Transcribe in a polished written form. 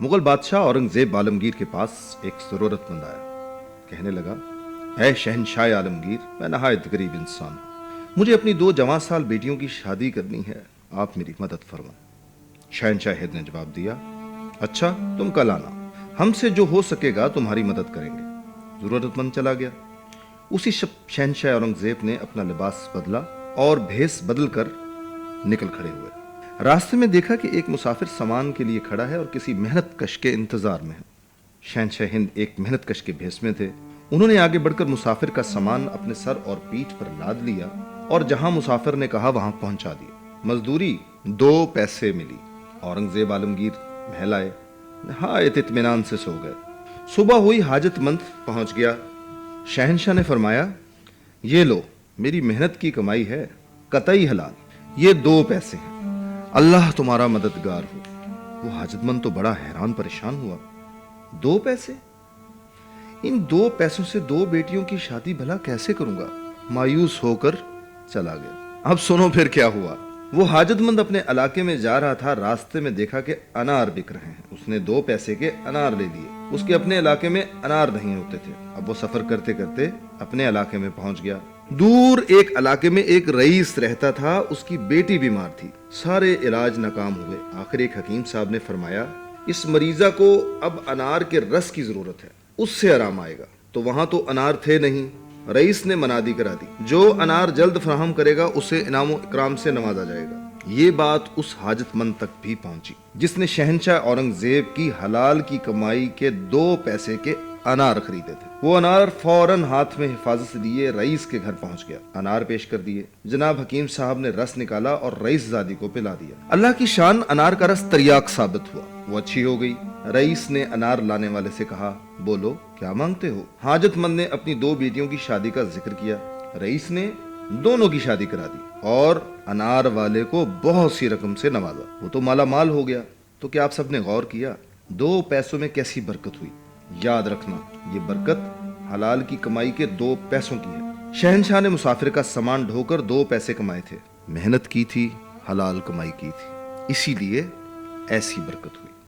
मुगल बादशाह औरंगजेब आलमगीर के पास एक जरूरतमंद आया। कहने लगा, ऐ शहनशाह आलमगीर, मैं नहायत गरीब इंसान हूं। मुझे अपनी 2 जवां साल बेटियों की शादी करनी है, आप मेरी मदद फरमाएं। शहनशाह हिंद ने जवाब दिया, अच्छा तुम कल आना, हमसे जो हो सकेगा तुम्हारी मदद करेंगे। जरूरतमंद चला गया। उसी शहनशाह औरंगजेब ने अपना लिबास बदला और भेस बदल कर निकल खड़े हुए। रास्ते में देखा कि एक मुसाफिर सामान के लिए खड़ा है और किसी मेहनत कश के इंतजार में है। शहनशाह हिंद एक मेहनत कश के भेस में थे। उन्होंने आगे बढ़कर मुसाफिर का सामान अपने सर और पीठ पर लाद लिया और जहां मुसाफिर ने कहा वहां पहुंचा दिया। मजदूरी 2 पैसे मिली। औरंगजेब आलमगीर महल आए, नहायत इत्मीनान से सो गए। सुबह हुई, हाजतमंद पहुंच गया। शहनशाह ने फरमाया, ये लो, मेरी मेहनत की कमाई है, कतई हलाल, ये 2 पैसे हैं, अल्लाह तुम्हारा मददगार हो। वो हाजतमंद तो बड़ा हैरान परेशान हुआ। 2 पैसे? इन 2 पैसों से 2 बेटियों की शादी भला कैसे करूंगा? मायूस होकर चला गया। अब सुनो फिर क्या हुआ। वो हाजतमंद अपने इलाके में जा रहा था, रास्ते में देखा कि अनार बिक रहे हैं। उसने 2 पैसे के अनार ले लिए। उसके अपने इलाके में अनार नहीं होते थे। अब वो सफर करते करते अपने इलाके में पहुंच गया। दूर एक इलाके में एक रईस रहता था, उसकी बेटी बीमार थी। सारे इलाज नाकाम हुए। आखिर एक हकीम साहब ने फरमाया, इस मरीजा को अब अनार के रस की जरूरत है, उससे आराम आएगा। तो वहां तो अनार थे नहीं। रईस ने मनादी करा दी, जो अनार जल्द फराहम करेगा उसे इनाम इकराम से नवाजा जाएगा। ये बात उस हाजतमंद तक भी पहुंची जिसने शहनशाह औरंगजेब की हलाल की कमाई के 2 पैसे के अनार खरीदे थे। वो अनार फौरन हाथ में हिफाजत से लिए रईस के घर पहुंच गया। अनार पेश कर दिए। जनाब हकीम साहब ने रस निकाला और रईस जादी को पिला दिया। अल्लाह की शान, अनार का रस तरियाक साबित हुआ। वो अच्छी हो गई। रईस ने अनार लाने वाले से कहा, बोलो क्या मांगते हो? हाजतमंद ने अपनी 2 बेटियों की शादी का जिक्र किया। रईस ने दोनों की शादी करा दी और अनार वाले को बहुत सी रकम से नवाजा। वो तो माला माल हो गया। तो क्या आप सबने गौर किया 2 पैसों में कैसी बरकत हुई? याद रखना, ये बरकत हलाल की कमाई के 2 पैसों की है। शहनशाह ने मुसाफिर का सामान ढोकर 2 पैसे कमाए थे। मेहनत की थी, हलाल कमाई की थी, इसीलिए ऐसी बरकत हुई।